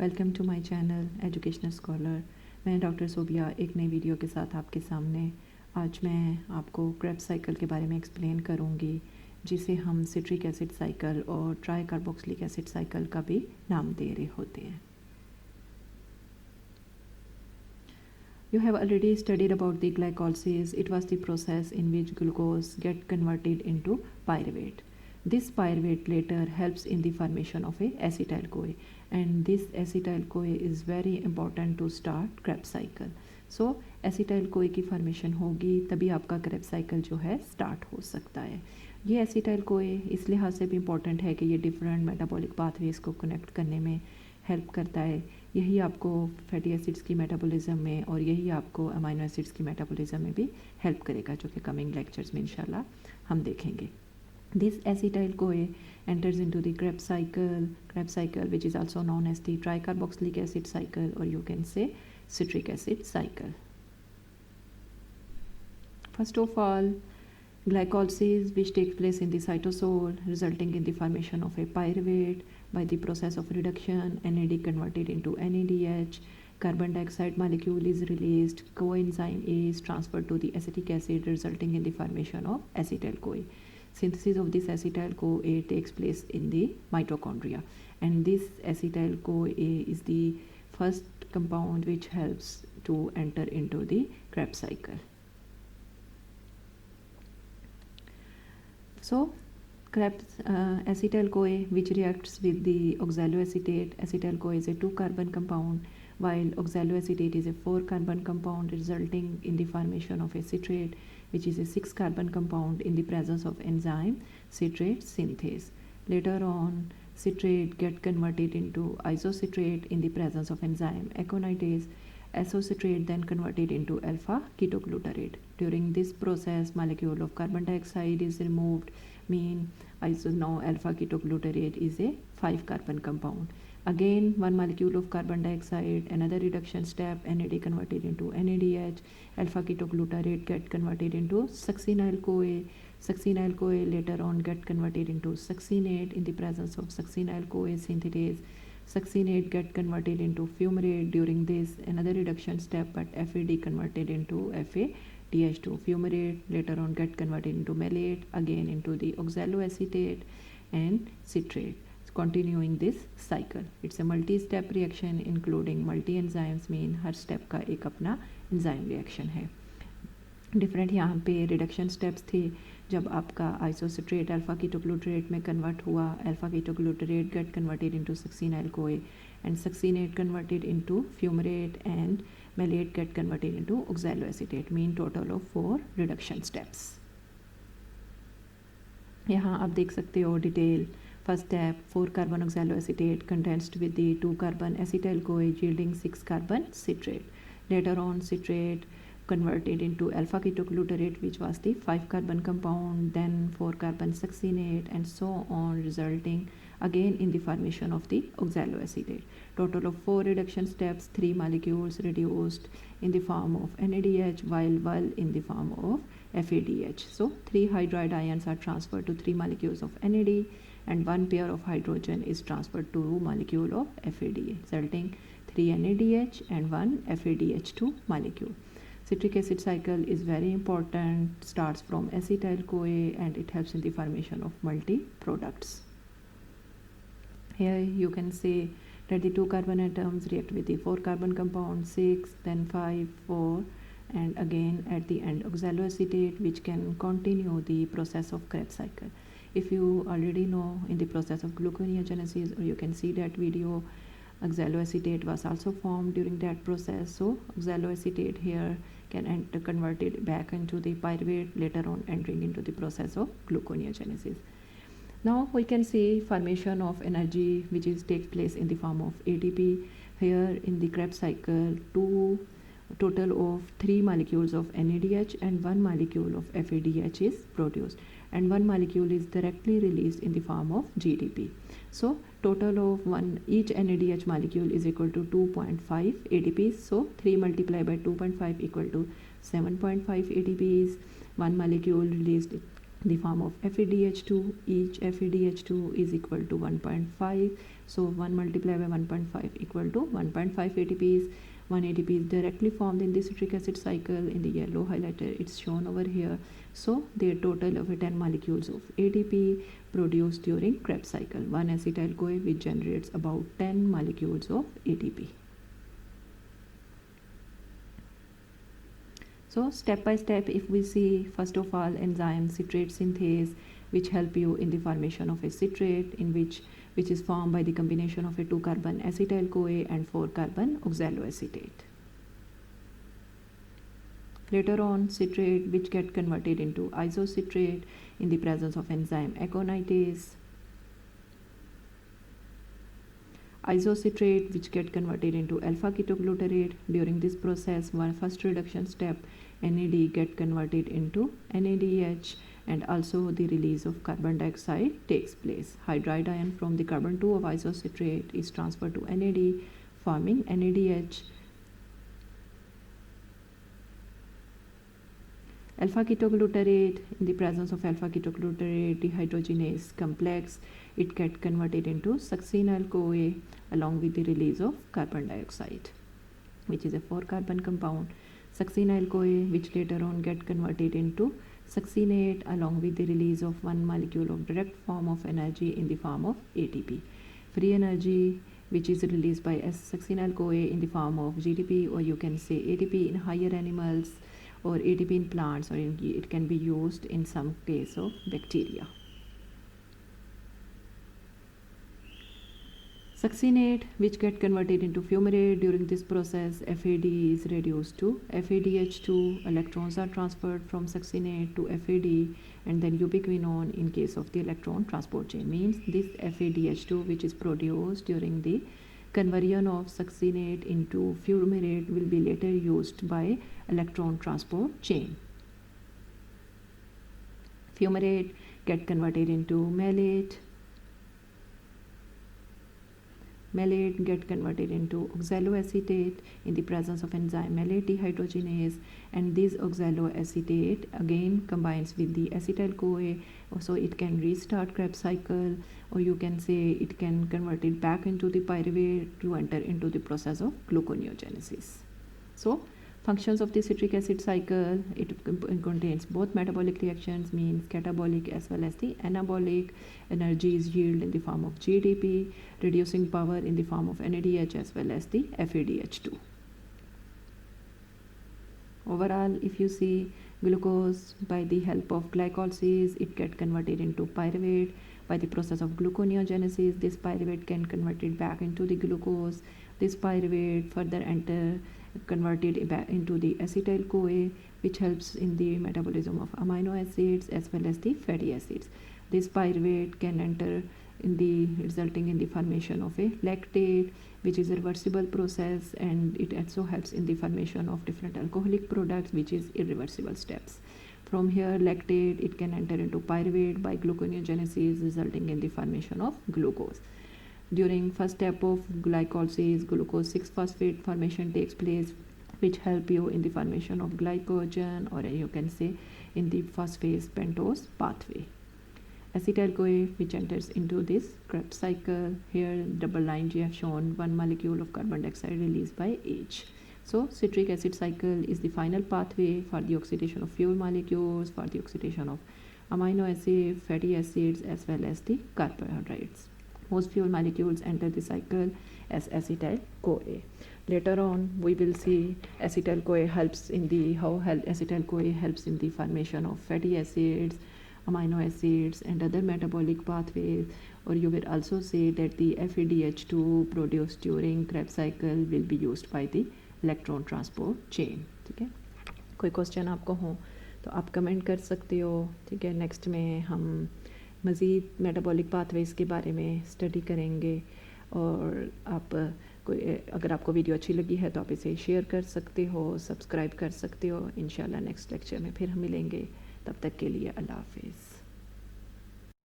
Welcome to my channel educational scholar. मैं doctor Sobia एक नई वीडियो के साथ आपके सामने। आज मैं आपको क्रेब्स साइकिल के बारे में एक्सप्लेन करूंगी, जिसे हम सिट्रिक एसिड साइकिल और ट्राई कार्बोक्सिलिक एसिड साइकिल का भी नाम दे रहे होते हैं। You have already studied about the glycolysis. It was the process in which glucose get converted into pyruvate. This pyruvate later helps in the formation of a acetyl-CoA, and this acetyl-CoA is very important to start Krebs cycle. So acetyl-CoA की formation होगी तभी आपका Krebs cycle जो है start हो सकता है। ये acetyl-CoA इस लिहाज से भी important है कि ये different metabolic pathways को connect करने में हेल्प करता है। यही आपको फैटी एसिड्स की मेटाबॉलिज्म में और यही आपको अमाइनो एसिड्स की मेटाबॉलिज्म में भी हेल्प करेगा, जो कि कमिंग लेक्चर्स में इंशाल्लाह हम देखेंगे। This acetyl CoA enters into the Krebs cycle which is also known as the tricarboxylic acid cycle, और you can say citric acid cycle. First of all, glycolysis, which takes place in the cytosol, resulting in the formation of a pyruvate. By the process of reduction, NAD converted into NADH, carbon dioxide molecule is released, coenzyme A is transferred to the acetic acid, resulting in the formation of acetyl-CoA. Synthesis of this acetyl-CoA takes place in the mitochondria, and this acetyl-CoA is the first compound which helps to enter into the Krebs cycle. So Krebs acetyl-CoA, which reacts with the oxaloacetate. Acetyl-CoA is a 2-carbon compound, while oxaloacetate is a 4-carbon compound, resulting in the formation of a citrate, which is a 6-carbon compound in the presence of enzyme citrate synthase. Later on, citrate get converted into isocitrate in the presence of enzyme aconitase. Isocitrate then converted into alpha ketoglutarate. During this process, molecule of carbon dioxide is removed, mean now alpha ketoglutarate is a 5-carbon compound. Again, one molecule of carbon dioxide, another reduction step, NAD converted into NADH, alpha ketoglutarate get converted into succinyl-CoA. Succinyl-CoA later on get converted into succinate in the presence of succinyl-CoA synthetase. Succinate get converted into fumarate. During this, another reduction step, but FAD converted into FADH2. Fumarate later on get converted into malate, again into the oxaloacetate and citrate. Continuing this cycle, it's a multi-step reaction including multi-enzymes, mean her step का एक अपना enzyme reaction है। Different यहाँ पे reduction steps थे। जब आपका isocitrate alpha ketoglutarate में कन्वर्ट हुआ, alpha ketoglutarate get converted into succinyl-CoA and succinate converted into fumarate and malate get converted into oxaloacetate, mean total of 4 reduction steps. यहाँ आप देख सकते हो detail. First step, 4-carbon oxaloacetate condensed with the 2-carbon acetyl-CoA yielding 6-carbon citrate. Later on, citrate converted into alpha ketoglutarate, which was the 5-carbon compound, then 4-carbon succinate, and so on, resulting again in the formation of the oxaloacetate. Total of 4 reduction steps, 3 molecules reduced in the form of NADH, while 1 in the form of FADH. So 3 hydride ions are transferred to 3 molecules of NAD, and 1 pair of hydrogen is transferred to 2 molecule of FADH, resulting 3 NADH and 1 FADH2 molecule. Citric acid cycle is very important, starts from acetyl-CoA, and it helps in the formation of multi-products. Here you can see that the 2 carbon atoms react with the 4-carbon compound, 6, then 5, 4, and again at the end oxaloacetate, which can continue the process of Krebs cycle. If you already know in the process of gluconeogenesis, or you can see that video, oxaloacetate was also formed during that process. So oxaloacetate here can enter converted back into the pyruvate, later on entering into the process of gluconeogenesis. Now we can see formation of energy, which takes place in the form of ATP. Here in the Krebs cycle, total of 3 molecules of NADH and 1 molecule of FADH is produced, and 1 molecule is directly released in the form of GDP. So total of each NADH molecule is equal to 2.5 ATPs. So 3 multiplied by 2.5 equal to 7.5 ATPs. 1 molecule released the form of FeDH2. Each FeDH2 is equal to 1.5, so 1 multiplied by 1.5 equal to 1.5 ATPs. 1 ATP is directly formed in the citric acid cycle. In the yellow highlighter it's shown over here. So the total of 10 molecules of ATP produced during Krebs cycle. 1 acetyl CoA which generates about 10 molecules of ATP. So step by step, if we see, first of all, enzyme citrate synthase, which help you in the formation of a citrate, in which is formed by the combination of a 2-carbon acetyl CoA and 4-carbon oxaloacetate. Later on, citrate which get converted into isocitrate in the presence of enzyme aconitase. Isocitrate which get converted into alpha ketoglutarate. During this process, one first reduction step, NAD get converted into NADH, and also the release of carbon dioxide takes place. Hydride ion from the carbon 2 of isocitrate is transferred to NAD, forming NADH. Alpha ketoglutarate, in the presence of alpha ketoglutarate dehydrogenase complex, it gets converted into succinyl CoA along with the release of carbon dioxide, which is a 4-carbon compound. Succinyl CoA which later on get converted into succinate along with the release of 1 molecule of direct form of energy in the form of ATP. Free energy which is released by succinyl CoA in the form of GDP, or you can say ATP in higher animals, or ATP in plants, or it can be used in some case of bacteria. Succinate which get converted into fumarate. During this process, FAD is reduced to FADH2. Electrons are transferred from succinate to FAD, and then ubiquinone in case of the electron transport chain. Means this FADH2 which is produced during the conversion of succinate into fumarate will be later used by electron transport chain. Fumarate get converted into malate. Malate get converted into oxaloacetate in the presence of enzyme malate dehydrogenase, and this oxaloacetate again combines with the acetyl CoA, so it can restart Krebs cycle, or you can say it can convert it back into the pyruvate to enter into the process of gluconeogenesis. So functions of the citric acid cycle, it contains both metabolic reactions, means catabolic as well as the anabolic. Energy is yielded in the form of GDP, reducing power in the form of NADH as well as the FADH2. Overall, if you see, glucose by the help of glycolysis, it gets converted into pyruvate. By the process of gluconeogenesis, this pyruvate can convert it back into the glucose. This pyruvate further converted back into the acetyl CoA, which helps in the metabolism of amino acids as well as the fatty acids. This pyruvate can enter in the resulting in the formation of a lactate, which is a reversible process, and it also helps in the formation of different alcoholic products, which is irreversible steps. From here, lactate, it can enter into pyruvate by gluconeogenesis, resulting in the formation of glucose. During first step of glycolysis, glucose 6-phosphate formation takes place, which help you in the formation of glycogen, or you can say in the phosphate pentose pathway. Acetyl CoA which enters into this Krebs cycle. Here double line you have shown 1 molecule of carbon dioxide released by H. So citric acid cycle is the final pathway for the oxidation of fuel molecules, for the oxidation of amino acid, fatty acids as well as the carbohydrates. Most fuel molecules enter the cycle as acetyl CoA. Later on we will see acetyl CoA helps in the acetyl CoA helps in the formation of fatty acids, amino acids and other metabolic pathways, or you will also say that the FADH2 produced during Krebs cycle will be used by the electron transport chain. ठीक है, कोई question आपको हो तो आप comment कर सकते हो. ठीक है, नेक्स्ट में हम मज़ीद मेटाबॉलिक पाथवेज़ के बारे में स्टडी करेंगे, और आप कोई अगर आपको वीडियो अच्छी लगी है तो आप इसे शेयर कर सकते हो, सब्सक्राइब कर सकते हो. इंशाल्लाह नेक्स्ट लेक्चर में फिर हम मिलेंगे. तब तक के लिए अल्लाह हाफ़िज़.